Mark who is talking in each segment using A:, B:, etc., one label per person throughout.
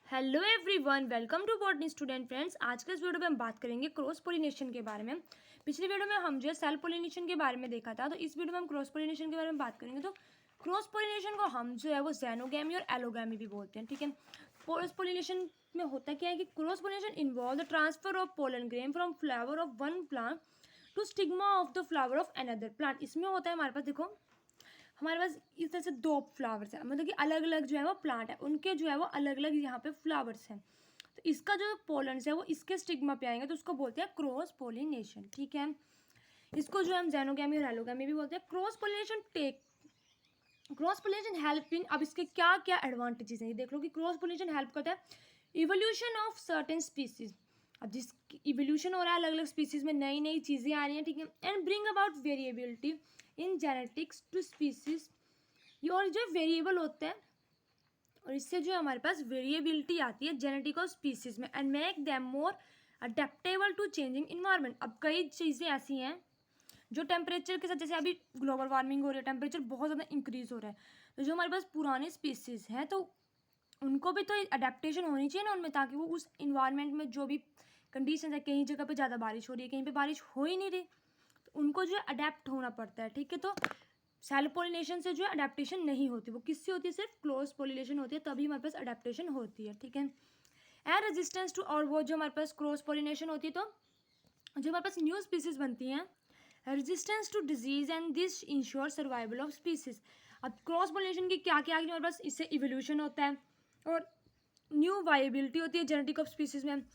A: Hello everyone, welcome to botany student friends. आज के इस वीडियो में हम बात करेंगे क्रॉस पोलिनेशन के बारे में। पिछले वीडियो में हम जो है सेल्फ पोलिनेशन के बारे में देखा था, तो इस वीडियो में हम क्रॉस पोलिनेशन के बारे में बात करेंगे। तो क्रॉस पोलिनेशन को हम जो है वो ज़ैनोगैमी और एलोगैमी भी बोलते हैं, ठीक है। क्रॉस पोलिनेशन में होता क्या है कि cross pollination involve the transfer of pollen grain from flower of one plant to stigma of the flower of another plant. इसमें होता है हमारे पास, देखो हमारे पास इस तरह से दो फ्लावर्स हैं, मतलब कि अलग अलग जो है वो प्लांट है, उनके जो है वो अलग अलग यहाँ पे फ्लावर्स हैं। तो इसका जो पोलन्स है वो इसके स्टिग्मा पे आएंगे, तो उसको बोलते हैं क्रॉस पोलिनेशन, ठीक है। इसको जो हम ज़ैनोगैमी और एलोगैमी भी बोलते हैं। क्रॉस पोलिनेशन हेल्प इन, अब इसके क्या क्या एडवांटेजेस हैं ये देख लो कि क्रॉस पोलिनेशन हेल्प करता है इवोल्यूशन ऑफ सर्टेन स्पीसीज। अब जिस इवोल्यूशन हो रहा है, अलग अलग स्पीसीज में नई नई चीज़ें आ रही हैं, ठीक है। And bring about variability in genetics to species. ये और जो वेरिएबल होते हैं और इससे जो हमारे पास वेरिएबिलिटी आती है जेनेटिक और स्पीसीज में, and make them more adaptable to changing environment. अब कई चीज़ें ऐसी हैं जो टेम्परेचर के साथ, जैसे अभी ग्लोबल वार्मिंग हो रही है, टेम्परेचर बहुत ज़्यादा इंक्रीज हो रहा है, तो जो हमारे पास पुराने स्पीसीज हैं तो उनको भी तो अडेप्टेशन होनी चाहिए ना उनमें, ताकि वो उस इन्वायरमेंट में जो भी कंडीशन है, कहीं जगह पे ज़्यादा बारिश हो रही है, कहीं पे बारिश हो ही नहीं रही, तो उनको जो है अडेप्ट होना पड़ता है, ठीक है। तो सेल्फ पोलिनेशन से जो है अडेप्टेशन नहीं होती, वो किससे होती है, सिर्फ क्लोज पोलिनेशन होती है, तभी हमारे पास अडेप्टेशन होती है, ठीक है। एंड रेजिस्टेंस टू, और वो जो हमारे पास क्रॉस पोलिनेशन होती है तो जो हमारे पास न्यू स्पीसीज बनती हैं, resistance to disease and this ensure survival of species. अब क्रॉस पोलिनेशन की क्या क्या हमारे पास, इससे इवोल्यूशन होता है और न्यू वायबिलिटी होती है जेनेटिक ऑफ स्पीसीज में,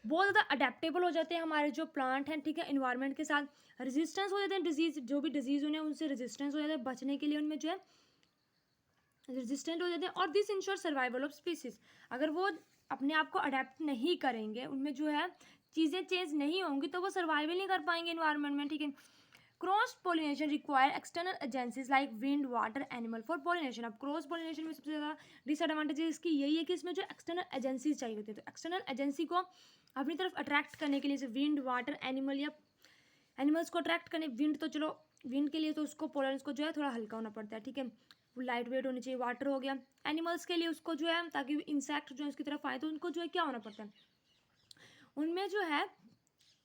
A: बहुत ज़्यादा अडेप्टेबल हो जाते हैं हमारे जो प्लांट हैं, ठीक है, इन्वायरमेंट के साथ। रेजिस्टेंस हो जाते हैं डिजीज, जो भी डिजीज उन्हें उनसे रेजिस्टेंस हो जाता है, बचने के लिए उनमें जो है रेजिस्टेंट हो जाते हैं। और this ensure survival of species, अगर वो अपने आप को अडेप्ट नहीं करेंगे, उनमें जो है चीज़ें चेंज नहीं होंगी, तो वो सर्वाइवल नहीं कर पाएंगे इन्वायरमेंट में, ठीक है। Cross pollination require external agencies like wind, water, animal for pollination. अब क्रॉस पोलिनेशन में सबसे ज़्यादा डिसएडवांटेज इसकी यही है कि इसमें जो एक्सटर्नल एजेंसीज चाहिए होती है, तो एक्सटर्नल एजेंसी को अपनी तरफ अट्रैक्ट करने के लिए, जैसे विंड, वाटर, एनिमल, या एनिमल्स को अट्रैक्ट करने, विंड तो चलो विंड के लिए तो उसको पोलन्स को जो है थोड़ा हल्का होना पड़ता है, ठीक है, वो लाइट वेट होनी चाहिए। वाटर हो गया, एनिमल्स के लिए उसको जो है, ताकि इंसेक्ट जो है उसकी तरफ आए, तो उनको जो है क्या होना पड़ता है, उनमें जो है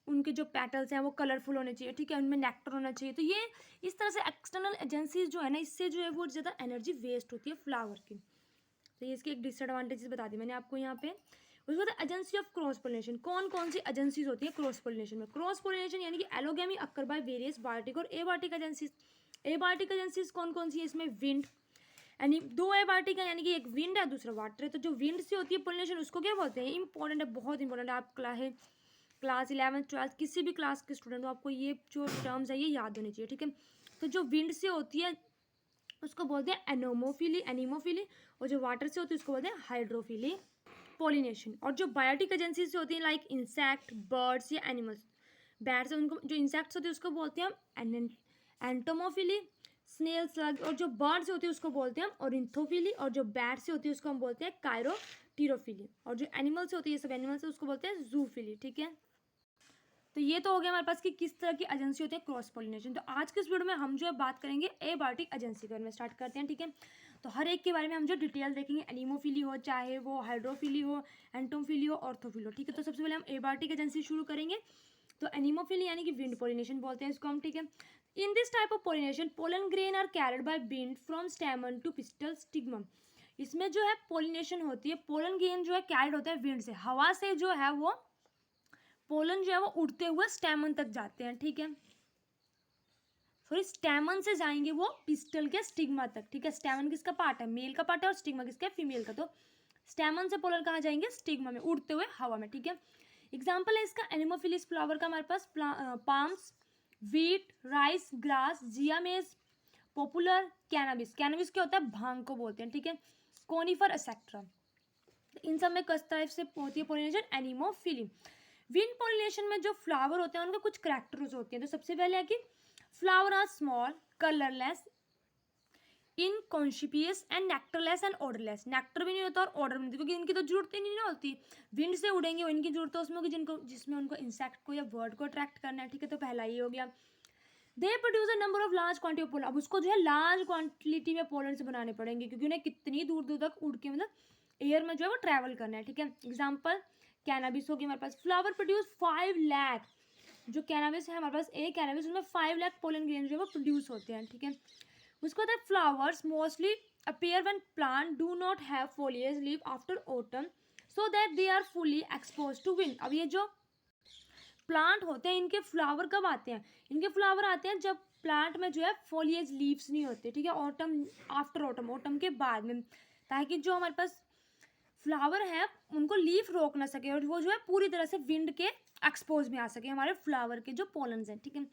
A: उनके जो पेटल्स हैं वो कलरफुल होने चाहिए, ठीक है, उनमें नेक्टर होना चाहिए। तो ये इस तरह से एक्सटर्नल एजेंसीज जो है ना, इससे जो है वो ज़्यादा एनर्जी वेस्ट होती है फ्लावर की। तो ये इसकी एक डिसएडवांटेजेस बता दी मैंने आपको यहाँ पे। उसके बाद एजेंसी ऑफ क्रॉस पोलिनेशन, कौन कौन सी एजेंसीज होती है क्रॉस पोलिनेशन में। क्रॉस पोलिनेशन यानी कि allogamy occur by various biotic और एबायोटिक एजेंसीज। एबायोटिक एजेंसीज कौन कौन सी है इसमें, विंड, यानी दो एबायोटिक है, यानी कि एक विंड है दूसरा वाटर है। तो जो विंड से होती है पोलिनेशन उसको क्या बोलते हैं, इंपॉर्टेंट है, बहुत इंपॉर्टेंट है। आप क्लास 11th 12th किसी भी क्लास के स्टूडेंट हो, आपको ये जो टर्म्स है ये याद होनी चाहिए, ठीक है। तो जो विंड से होती है उसको बोलते हैं एनीमोफिली, और जो वाटर से होती है उसको बोलते हैं हाइड्रोफिली पोलिनेशन। और जो बायोटिक एजेंसी से होती है लाइक इंसेक्ट, बर्ड्स या एनिमल्स, बैट्स है उनको, जो इंसेक्ट्स होती है उसको बोलते हैं हम एंटोमोफिली, स्नेल, स्लग। और जो बर्ड्स होती है उसको बोलते हैं हम ऑरिन्थोफिली, और जो बैट से होती है उसको हम बोलते हैं कायरोटीरोफिली, और जो एनिमल्स होती है, सब एनिमल्स है, उसको बोलते हैं जूफिली, ठीक है। तो ये तो हो गया हमारे पास कि किस तरह की एजेंसी होती है क्रॉस पोलिनेशन। तो आज के इस वीडियो में हम जो है बात करेंगे एबायोटिक एजेंसी के बारे में, स्टार्ट करते हैं, ठीक है। तो हर एक के बारे में हम जो डिटेल देखेंगे, एनीमोफिली हो, चाहे वो हाइड्रोफिली हो, एंटोमफिली हो, ऑर्थोफिली हो, ठीक है। तो सबसे पहले हम एबायोटिक एजेंसी शुरू करेंगे। तो एनीमोफिली यानी कि विंड पोलिनेशन बोलते हैं इसको हम, ठीक है। In this type of pollination pollen grain are carried by wind from stamen to pistil stigma. इसमें जो है पोलिनेशन होती है, पोलन ग्रेन जो है कैरिड होता है विंड से, हवा से जो है वो पोलन जो है वो उड़ते हुए स्टेमन तक जाते हैं, ठीक है। सॉरी, स्टेमन से जाएंगे वो पिस्टल के स्टिग्मा तक, ठीक है। स्टेमन किसका पार्ट है, मेल का पार्ट है, और स्टिग्मा किसका है, फीमेल का। तो स्टेमन से पोलन कहाँ जाएंगे, स्टिग्मा में, उड़ते हुए हवा में, ठीक है। एग्जाम्पल है इसका एनिमोफिलिस फ्लावर का हमारे पास palms, wheat, rice, grass, जियामेज, popular, cannabis. Cannabis क्या होता है, भांग को बोलते हैं, ठीक है। Conifer etcetera. इन सब में किस टाइप से होती है पोलिनेशन, एनिमोफिली। विंड पोलिनेशन में जो फ्लावर होते हैं उनके कुछ कैरेक्टर्स होते हैं। तो सबसे पहले है कि flower are small, colourless, inconspicuous and nectarless and odourless. Nectar भी नहीं होता और ऑर्डर भी नहीं होती, क्योंकि इनकी तो जरूरत ही नहीं ना होती, विंड से उड़ेंगे, वो इनकी जरूरत है उसमें कि जिसमें उनको इंसेक्ट को या बर्ड को अट्रैक्ट करना है, ठीक है। तो पहला ये हो गया। They produce a number of large quantity of pollen. अब उसको जो है लार्ज क्वांटिटी में पोलन से बनाने पड़ेंगे, क्योंकि उन्हें कितनी दूर दूर तक उड़ के, मतलब एयर में जो है वो ट्रैवल करना है, ठीक है। एग्जाम्पल कैनाबिस होगी हमारे पास, फ्लावर प्रोड्यूस 5 लाख, जो कैनाबिस है हमारे पास एक कैनाबिस उसमें 5 लाख पोलन ग्रेन जो है वो प्रोड्यूस होते हैं, ठीक है। उसके बाद flowers mostly appear when plant do not have foliage leave after autumn so that they are fully expose to wind. अब ये जो प्लांट होते हैं इनके फ्लावर कब आते हैं, इनके फ्लावर आते हैं जब प्लांट में जो है foliage लीव्स नहीं होते, ठीक है, ऑटम आफ्टर ऑटम, ऑटम के बाद में, ताकि जो हमारे पास फ्लावर है उनको लीफ रोक ना सके और वो जो है पूरी तरह से विंड के एक्सपोज में आ सके हमारे फ्लावर के जो पोलन्स हैं, ठीक है।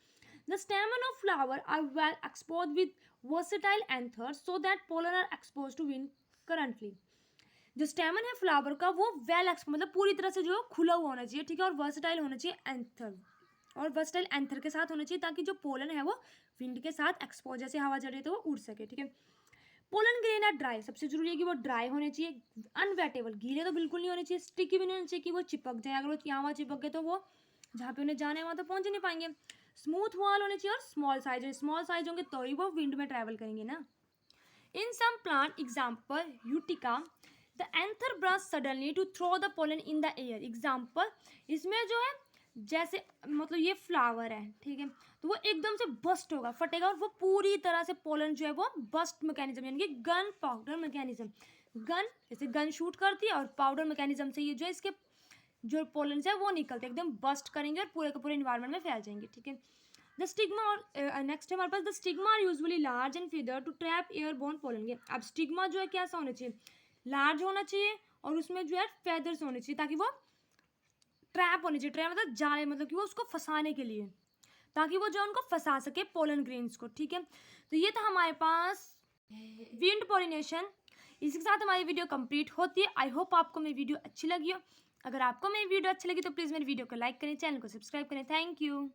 A: The stamen of flower are well expose with versatile anthers so that pollen are expose to wind currently. जो स्टेमन है फ्लावर का वो वेल मतलब पूरी तरह से जो खुला हुआ होना चाहिए, ठीक है, और वर्सेटाइल होना चाहिए एंथर, और वर्सेटाइल एंथर के साथ होना चाहिए ताकि जो पोलन है वो विंड के साथ एक्सपोज, जैसे हवा चल रही है तो वो उड़ सके, ठीक है। पोलन ग्रेन आर ड्राई, सबसे जरूरी है कि वो ड्राई होने चाहिए, अनवेटेबल, गीले तो बिल्कुल नहीं होने चाहिए, स्टिकी भी नहीं होने चाहिए कि वो चिपक जाए, अगर वो यहाँ वहाँ चिपक गए तो वो जहाँ पे उन्हें जाना है वहाँ तो पहुँच ही नहीं पाएंगे। स्मूथ वॉल होने चाहिए और स्मॉल साइज होंगे तो ही वो विंड में ट्रैवल करेंगे ना। In some plant example Urtica the anther burst suddenly to throw the pollen in the air. Example इसमें जो है जैसे मतलब ये फ्लावर है, ठीक है, तो वो एकदम से बस्ट होगा, फटेगा और वो पूरी तरह से पोलन जो है वो बस्ट मैकेनिज्म यानी कि गन पाउडर मैकेनिज्म, गन जैसे गन शूट करती है और पाउडर मैकेनिज्म से ये जो है इसके जो पोलन है वो निकलते एकदम बस्ट करेंगे और पूरे के पूरे इन्वायरमेंट में फैल जाएंगे, ठीक है। द स्टिग्मा और नेक्स्ट है हमारे पास the stigma are usually large and feather to trap airborne pollen. अब स्टिग्मा जो है कैसा होना चाहिए, लार्ज होना चाहिए और उसमें जो है फेदर्स होने चाहिए ताकि वो ट्रैप होनी चाहिए, ट्रैप मतलब जाले, मतलब कि वो उसको फंसाने के लिए, ताकि वो जो उनको फंसा सके पोलन ग्रेन्स को, ठीक है। तो ये था हमारे पास विंड पॉलिनेशन। इसके साथ हमारी वीडियो कंप्लीट होती है। आई होप आपको मेरी वीडियो अच्छी लगी हो। अगर आपको मेरी वीडियो अच्छी लगी तो प्लीज़ मेरी वीडियो को लाइक करें, चैनल को सब्सक्राइब करें। Thank you.